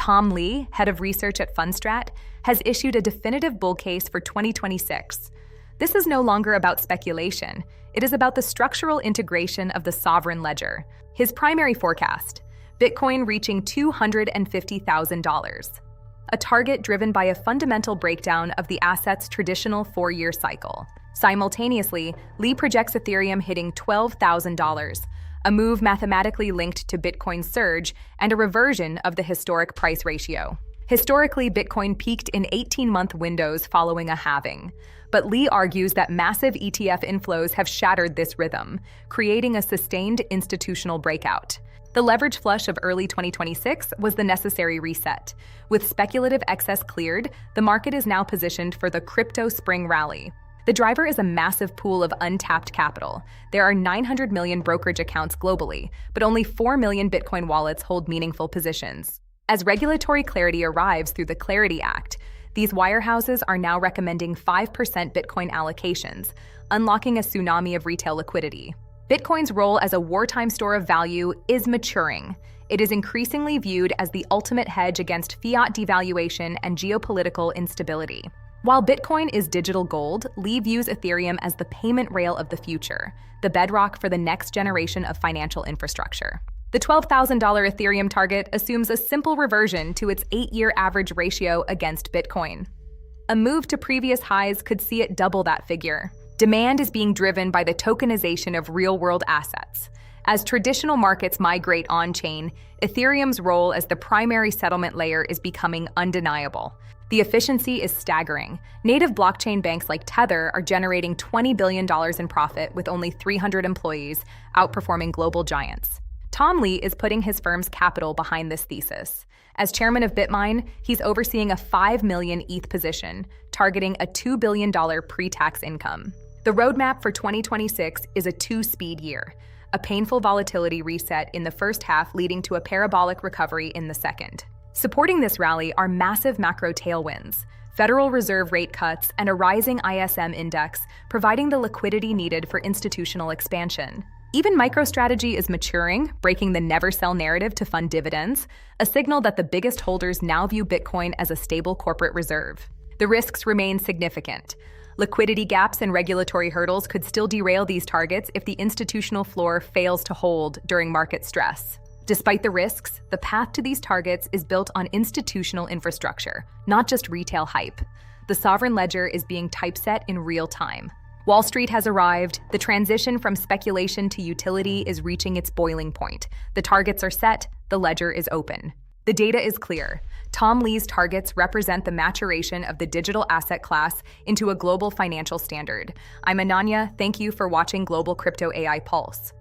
Tom Lee, head of research at Fundstrat, has issued a definitive bull case for 2026. This is no longer about speculation. It is about the structural integration of the sovereign ledger. His primary forecast: Bitcoin reaching $250,000, a target driven by a fundamental breakdown of the asset's traditional 4-year cycle. Simultaneously, Lee projects Ethereum hitting $12,000, a move mathematically linked to Bitcoin's surge and a reversion of the historic price ratio. Historically, Bitcoin peaked in 18-month windows following a halving, but Lee argues that massive ETF inflows have shattered this rhythm, creating a sustained institutional breakout. The leverage flush of early 2026 was the necessary reset. With speculative excess cleared, the market is now positioned for the crypto spring rally. The driver is a massive pool of untapped capital. There are 900 million brokerage accounts globally, but only 4 million Bitcoin wallets hold meaningful positions. As regulatory clarity arrives through the Clarity Act, these wirehouses are now recommending 5% Bitcoin allocations, unlocking a tsunami of retail liquidity. Bitcoin's role as a wartime store of value is maturing. It is increasingly viewed as the ultimate hedge against fiat devaluation and geopolitical instability. While Bitcoin is digital gold, Lee views Ethereum as the payment rail of the future, the bedrock for the next generation of financial infrastructure. The $12,000 Ethereum target assumes a simple reversion to its 8-year average ratio against Bitcoin. A move to previous highs could see it double that figure. Demand is being driven by the tokenization of real-world assets. As traditional markets migrate on-chain, Ethereum's role as the primary settlement layer is becoming undeniable. The efficiency is staggering. Native blockchain banks like Tether are generating $20 billion in profit with only 300 employees, outperforming global giants. Tom Lee is putting his firm's capital behind this thesis. As chairman of BitMine, he's overseeing a 5 million ETH position, targeting a $2 billion pre-tax income. The roadmap for 2026 is a 2-speed year, a painful volatility reset in the first half leading to a parabolic recovery in the second. Supporting this rally are massive macro tailwinds, Federal Reserve rate cuts, and a rising ISM index, providing the liquidity needed for institutional expansion. Even MicroStrategy is maturing, breaking the never-sell narrative to fund dividends, a signal that the biggest holders now view Bitcoin as a stable corporate reserve. The risks remain significant. Liquidity gaps and regulatory hurdles could still derail these targets if the institutional floor fails to hold during market stress. Despite the risks, the path to these targets is built on institutional infrastructure, not just retail hype. The sovereign ledger is being typeset in real time. Wall Street has arrived. The transition from speculation to utility is reaching its boiling point. The targets are set. The ledger is open. The data is clear. Tom Lee's targets represent the maturation of the digital asset class into a global financial standard. I'm Ananya. Thank you for watching Global Crypto AI Pulse.